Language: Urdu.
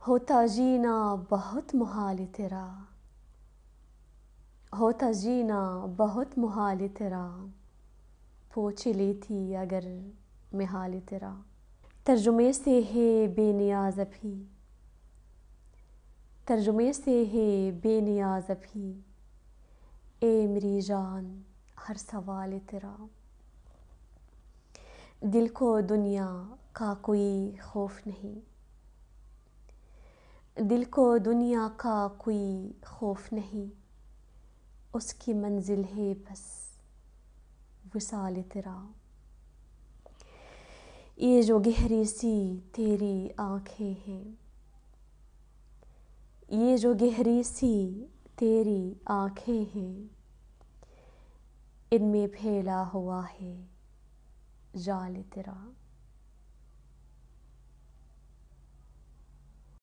ہوتا جینا بہت محال تیرا، ہوتا جینا بہت محال تیرا، پوچھ لیتی اگر میں حال تیرا۔ ترجمے سے ہے بے نیاز ابھی، ترجمے سے ہے بے نیاز ابھی، اے میری جان ہر سوال تیرا۔ دل کو دنیا کا کوئی خوف نہیں، دل کو دنیا کا کوئی خوف نہیں، اس کی منزل ہے بس وصال تیرا۔ یہ جو گہری سی تیری آنکھیں ہیں، یہ جو گہری سی تیری آنکھیں ہیں، ان میں پھیلا ہوا ہے جال تیرا۔